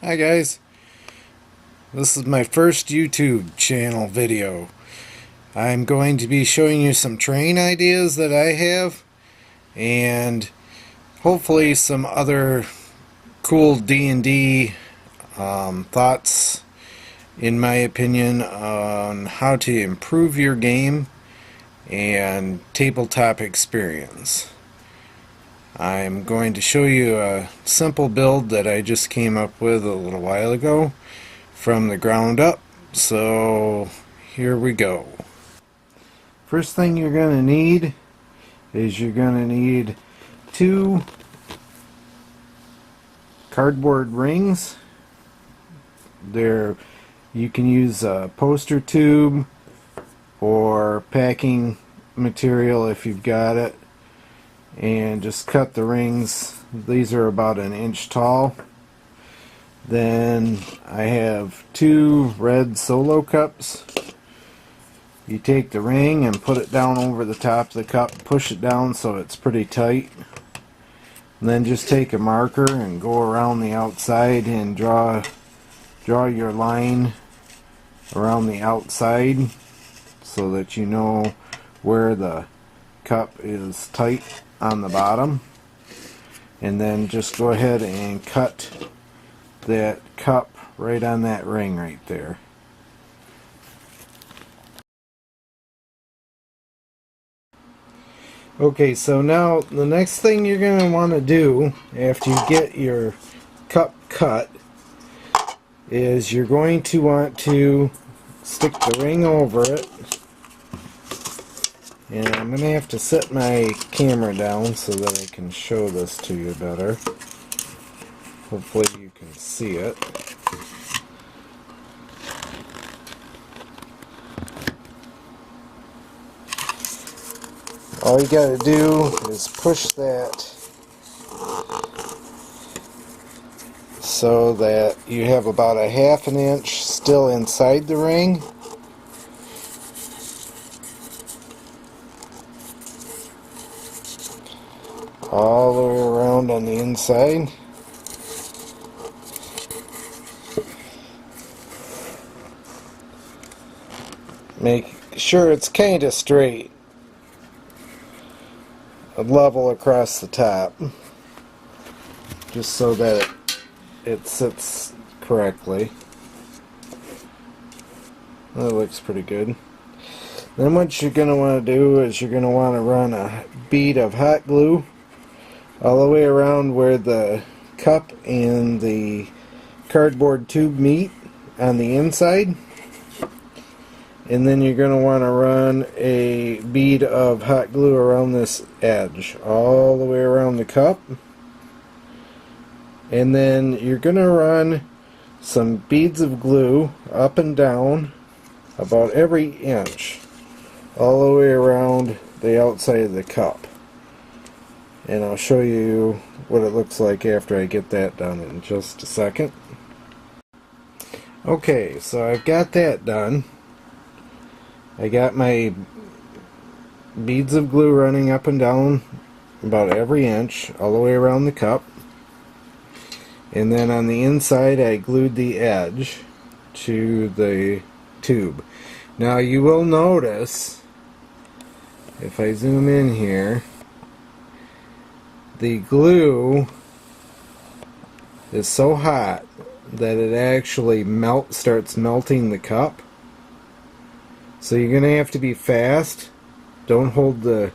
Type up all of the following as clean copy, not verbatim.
Hi guys, this is my first YouTube channel video. I'm going to be showing you some terrain ideas that I have and hopefully some other cool D&D thoughts, in my opinion, on how to improve your game and tabletop experience. I'm going to show you a simple build that I just came up with a little while ago from the ground up. So here we go. First thing you're going to need is you're going to need 2 cardboard rings. You can use a poster tube or packing material if you've got it, and just cut the rings. These are about 1 inch tall. Then I have 2 red solo cups. You take the ring and put it down over the top of the cup, push it down so it's pretty tight, and then just take a marker and go around the outside and draw your line around the outside so that you know where the cup is tight on the bottom, and then just go ahead and cut that cup right on that ring right there. Okay, so now the next thing you're going to want to do after you get your cup cut is you're going to want to stick the ring over it. And I'm going to have to set my camera down so that I can show this to you better. Hopefully you can see it. All you got to do is push that so that you have about 1/2 inch still inside the ring. All the way around on the inside. Make sure it's kind of straight, level across the top, just so that it sits correctly. That looks pretty good. Then what you're going to want to do is you're going to want to run a bead of hot glue all the way around where the cup and the cardboard tube meet on the inside. And then you're going to want to run a bead of hot glue around this edge, all the way around the cup. And then you're going to run some beads of glue up and down about every inch, all the way around the outside of the cup. And I'll show you what it looks like after I get that done in just a second. Okay, so I've got that done. I got my beads of glue running up and down about every inch all the way around the cup. And then on the inside I glued the edge to the tube. Now you will notice, if I zoom in here, the glue is so hot that it actually starts melting the cup. So you're going to have to be fast. Don't hold the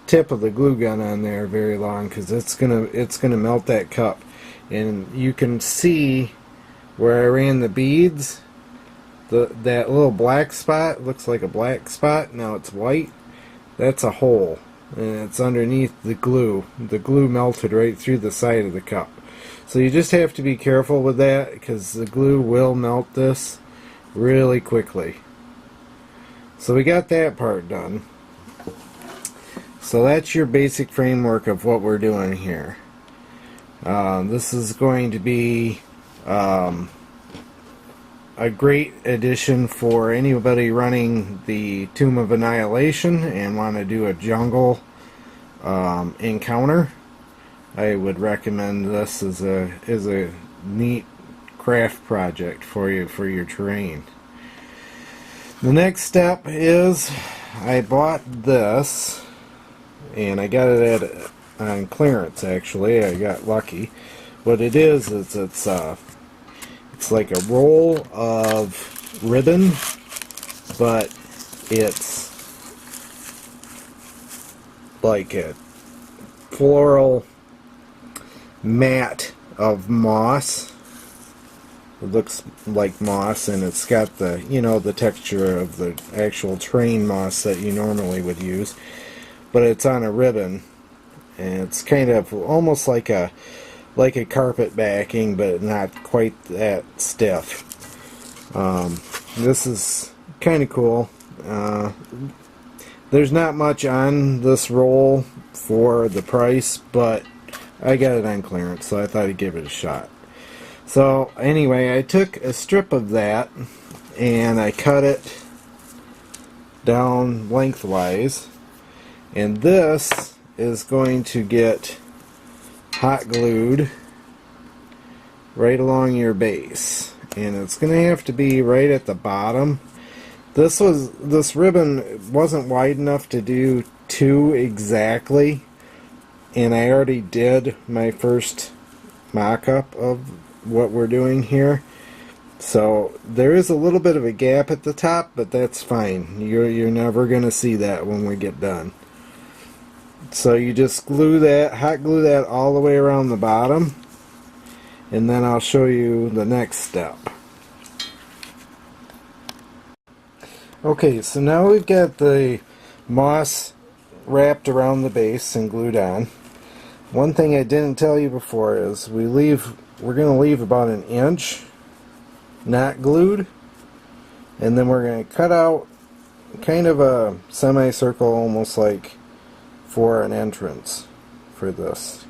tip of the glue gun on there very long, because it's gonna melt that cup. And you can see where I ran the beads. That little black spot looks like a black spot. Now it's white. That's a hole, and it's underneath the glue. The glue melted right through the side of the cup. So you just have to be careful with that, because the glue will melt this really quickly. So we got that part done. So that's your basic framework of what we're doing here. This is going to be a great addition for anybody running the Tomb of Annihilation and want to do a jungle encounter. I would recommend this as a neat craft project for you for your terrain. The next step is I bought this, and I got it on clearance. Actually, I got lucky. What it is it's like a roll of ribbon, but it's like a floral mat of moss. It looks like moss, and it's got the, you know, the texture of the actual terrain moss that you normally would use, but it's on a ribbon, and it's kind of almost like a carpet backing, but not quite that stiff. This is kind of cool. There's not much on this roll for the price, but I got it on clearance, so I thought I'd give it a shot. So anyway, I took a strip of that and I cut it down lengthwise, and this is going to get hot glued right along your base, and it's going to have to be right at the bottom. This ribbon wasn't wide enough to do two exactly, and I already did my first mock-up of what we're doing here, so there is a little bit of a gap at the top, but that's fine. You're never gonna see that when we get done. So you just glue that, hot glue that all the way around the bottom, and then I'll show you the next step. Okay, so now we've got the moss wrapped around the base and glued on. One thing I didn't tell you before is we're going to leave about an inch not glued, and then we're going to cut out kind of a semicircle, almost like for an entrance for this.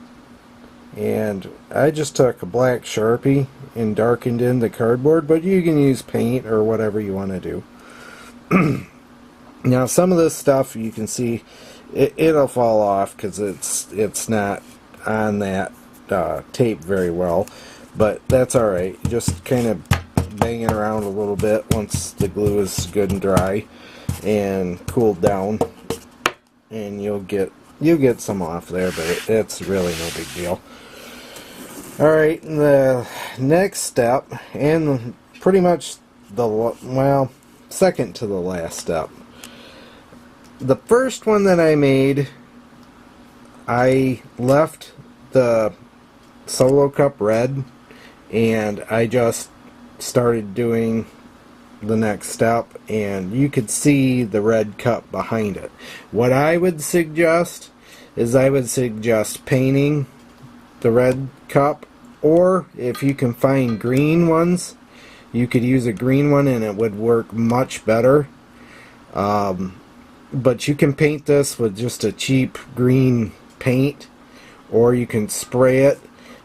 And I just took a black Sharpie and darkened in the cardboard, but you can use paint or whatever you want to do. Now some of this stuff you can see it'll fall off because it's not on that tape very well, but that's alright. Just kind of bang it around a little bit once the glue is good and dry and cooled down, and you'll get some off there, but it's really no big deal. Alright, the next step, and pretty much the second to the last step. The first one that I made, I left the solo cup red, and I just started doing the next step, and you could see the red cup behind it. What I would suggest is I would suggest painting the red cup, or if you can find green ones, you could use a green one and it would work much better. But you can paint this with just a cheap green paint, or you can spray it.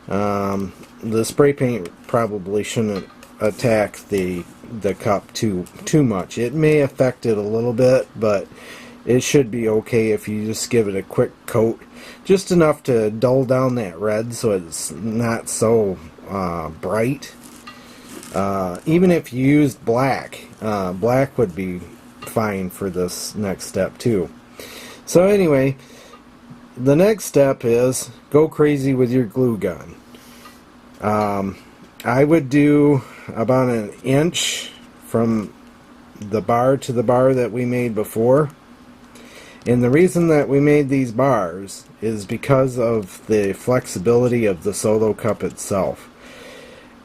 The spray paint probably shouldn't attack the cup too much. It may affect it a little bit, but it should be okay if you just give it a quick coat, just enough to dull down that red so it's not so bright. Even if you used black, black would be fine for this next step too. So anyway, the next step is go crazy with your glue gun. I would do about an inch from the bar to the bar that we made before, and the reason that we made these bars is because of the flexibility of the solo cup itself.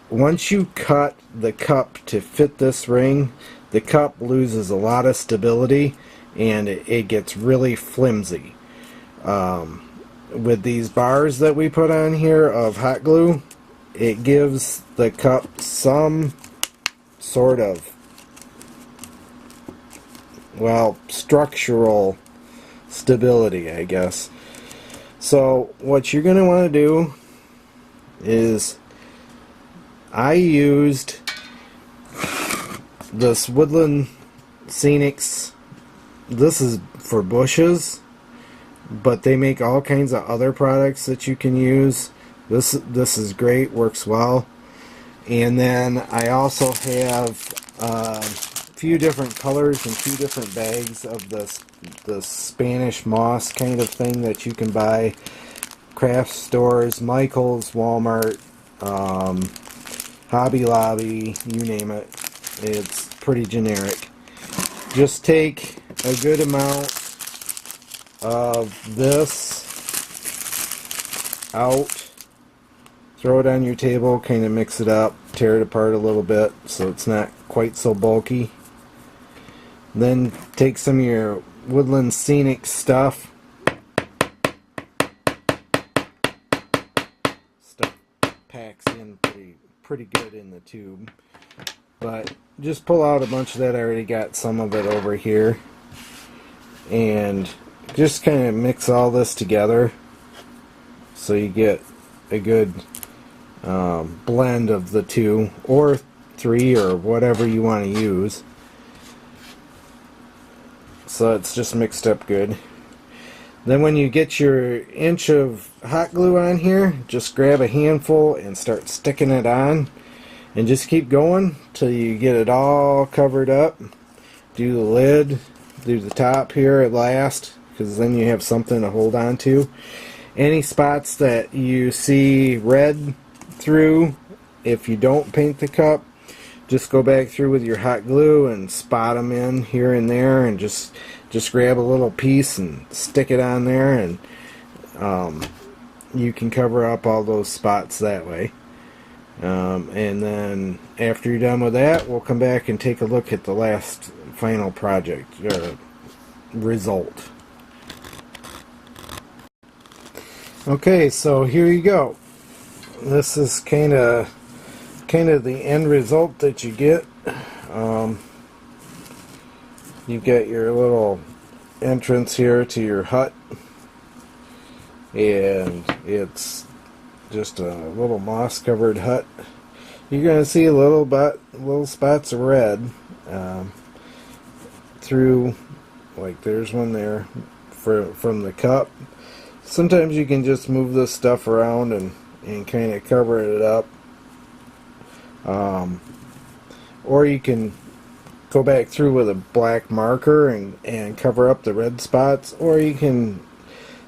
Once you cut the cup to fit this ring, the cup loses a lot of stability and it gets really flimsy. With these bars that we put on here of hot glue, it gives the cup some sort of, well, structural stability, I guess. So what you're going to want to do is, I used this Woodland Scenics. This is for bushes, but they make all kinds of other products that you can use. This is great, works well. And then I also have a few different colors and 2 different bags of the Spanish moss kind of thing that you can buy. Craft stores, Michael's, Walmart, Hobby Lobby, you name it. It's pretty generic. Just take a good amount of this out, throw it on your table, kind of mix it up, tear it apart a little bit so it's not quite so bulky. Then take some of your Woodland Scenic stuff. Stuff packs in pretty good in the tube. But just pull out a bunch of that. I already got some of it over here. And just kind of mix all this together so you get a good blend of the 2 or 3 or whatever you want to use. So it's just mixed up good. Then when you get your inch of hot glue on here, just grab a handful and start sticking it on. And just keep going till you get it all covered up. Do the lid, do the top here at last, because then you have something to hold on to. Any spots that you see red through, if you don't paint the cup, just go back through with your hot glue and spot them in here and there, and just grab a little piece and stick it on there, and you can cover up all those spots that way. And then after you're done with that, we'll come back and take a look at the last final project result. Okay, so here you go. This is kind of the end result that you get. You get your little entrance here to your hut, and it's just a little moss covered hut. You're gonna see little spots of red through, like there's one there from the cup. Sometimes you can just move this stuff around and kind of cover it up, or you can go back through with a black marker and cover up the red spots, or you can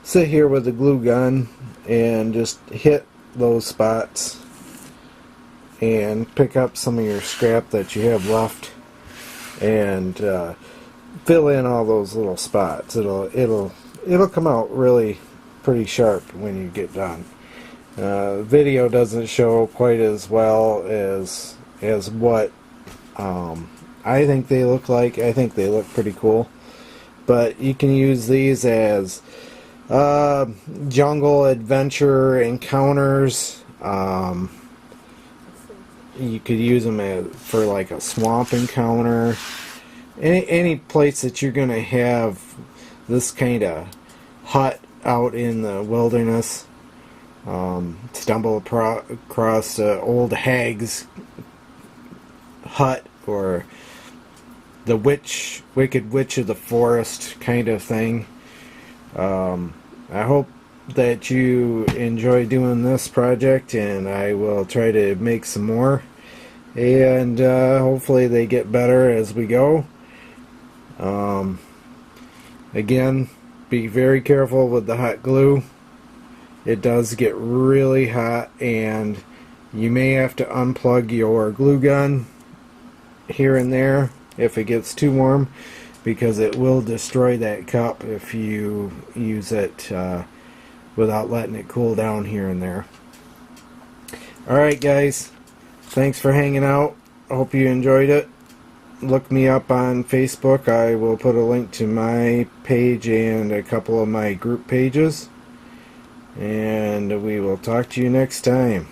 sit here with a glue gun and just hit those spots and pick up some of your scrap that you have left and fill in all those little spots. It'll come out really pretty sharp when you get done. Video doesn't show quite as well as what I think they look like. I think they look pretty cool, but you can use these as jungle adventure encounters. You could use them for like a swamp encounter. Any place that you're gonna have this kind of hut out in the wilderness. Stumble across an old hag's hut, or the wicked witch of the forest kind of thing. I hope that you enjoy doing this project, and I will try to make some more, and hopefully they get better as we go. Again, be very careful with the hot glue. It does get really hot, and you may have to unplug your glue gun here and there if it gets too warm, because it will destroy that cup if you use it without letting it cool down here and there. Alright guys, thanks for hanging out. I hope you enjoyed it. Look me up on Facebook. I will put a link to my page and a couple of my group pages. And we will talk to you next time.